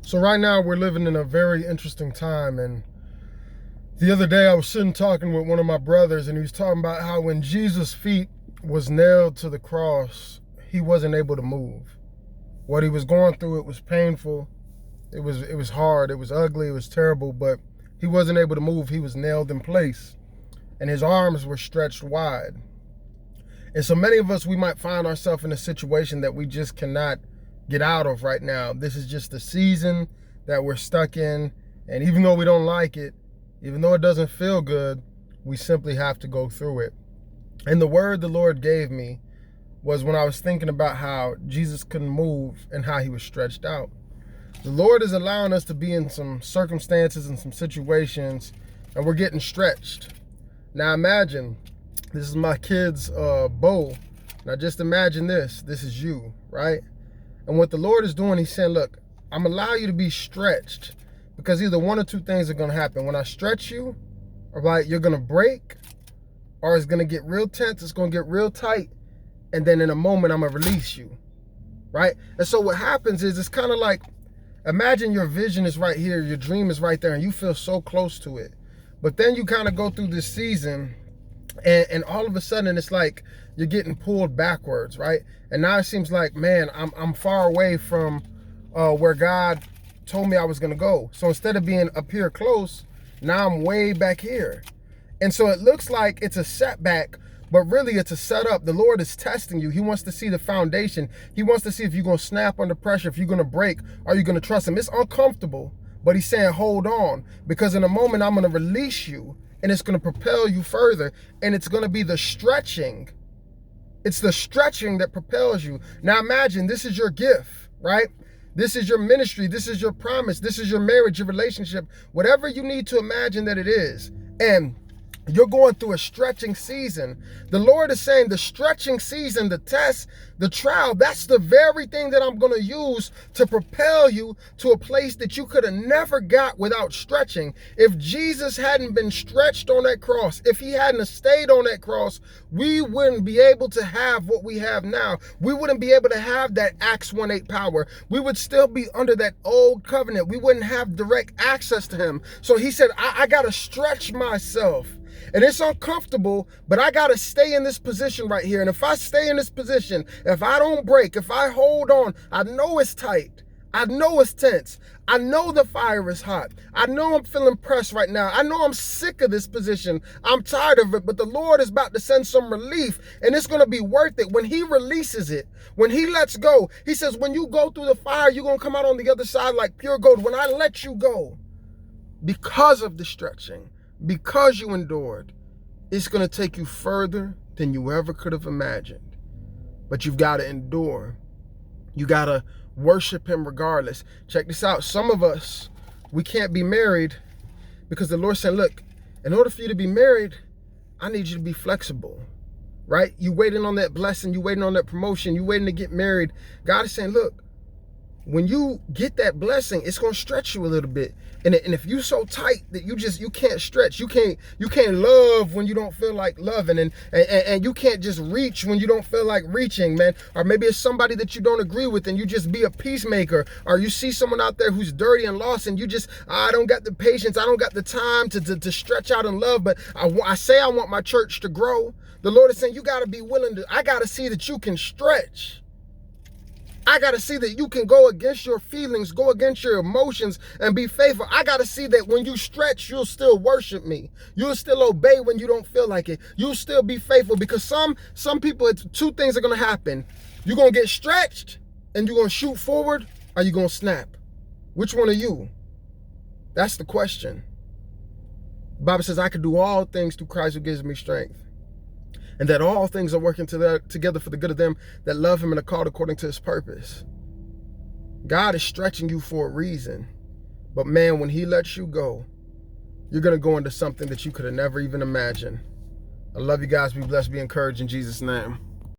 So right now we're living in a very interesting time, and the other day I was sitting talking with one of my brothers, and he was talking about how when Jesus' feet was nailed to the cross, he wasn't able to move. What he was going through, it was painful, it was hard, it was ugly, it was terrible, but he wasn't able to move. He was nailed in place, and his arms were stretched wide. And so many of us, we might find ourselves in a situation that we just cannot get out of right now. This is just the season that we're stuck in. And even though we don't like it, even though it doesn't feel good, we simply have to go through it. And the word the Lord gave me was when I was thinking about how Jesus couldn't move and how he was stretched out. The Lord is allowing us to be in some circumstances and some situations, and we're getting stretched. Now imagine, this is my kid's bow. Now just imagine this is you, right? And what the Lord is doing, he's saying, look, I'm gonna allow you to be stretched, because either one or two things are gonna happen. When I stretch you, all right, you're gonna break, or it's gonna get real tense, it's gonna get real tight, and then in a moment, I'm gonna release you, right? And so what happens is, it's kind of like, imagine your vision is right here, your dream is right there, and you feel so close to it. But then you kind of go through this season, and all of a sudden it's like you're getting pulled backwards, right? And now it seems like, man, I'm far away from where God told me I was gonna go. So instead of being up here close, now I'm way back here. And so it looks like it's a setback, but really it's a setup. The Lord is testing you. He wants to see the foundation. He wants to see if you're gonna snap under pressure, if you're gonna break, are you gonna trust him? It's uncomfortable, but he's saying, hold on, because in a moment I'm gonna release you, and it's gonna propel you further, and it's gonna be the stretching. It's the stretching that propels you. Now imagine, this is your gift, right? This is your ministry, this is your promise, this is your marriage, your relationship, whatever you need to imagine that it is. And you're going through a stretching season. The Lord is saying the stretching season, the test, the trial, that's the very thing that I'm going to use to propel you to a place that you could have never got without stretching. If Jesus hadn't been stretched on that cross, if he hadn't stayed on that cross, we wouldn't be able to have what we have now. We wouldn't be able to have that Acts 1:8 power. We would still be under that old covenant. We wouldn't have direct access to him. So he said, I got to stretch myself. And it's uncomfortable, but I got to stay in this position right here. And if I stay in this position, if I don't break, if I hold on, I know it's tight. I know it's tense. I know the fire is hot. I know I'm feeling pressed right now. I know I'm sick of this position. I'm tired of it, but the Lord is about to send some relief, and it's going to be worth it. When he releases it, when he lets go, he says, when you go through the fire, you're going to come out on the other side like pure gold. When I let you go, because of the stretching, because you endured, it's going to take you further than you ever could have imagined. But you've got to endure. You got to worship him regardless. Check this out. Some of us, we can't be married because the Lord said, look, in order for you to be married, I need you to be flexible, right? You waiting on that blessing. You waiting on that promotion. You waiting to get married. God is saying, look, when you get that blessing, it's going to stretch you a little bit. And if you so tight that you can't stretch, you can't love when you don't feel like loving, and you can't just reach when you don't feel like reaching, man. Or maybe it's somebody that you don't agree with and you just be a peacemaker. Or you see someone out there who's dirty and lost, and you just, I don't got the patience, I don't got the time to stretch out and love, but I say I want my church to grow. The Lord is saying, you got to be willing to, I got to see that you can stretch. I got to see that you can go against your feelings, go against your emotions, and be faithful. I got to see that when you stretch, you'll still worship me. You'll still obey when you don't feel like it. You'll still be faithful, because some people, it's two things are going to happen. You're going to get stretched and you're going to shoot forward, or you're going to snap. Which one are you? That's the question. The Bible says, I can do all things through Christ who gives me strength. And that all things are working together for the good of them that love him and are called according to his purpose. God is stretching you for a reason. But man, when he lets you go, you're going to go into something that you could have never even imagined. I love you guys. Be blessed, be encouraged in Jesus' name.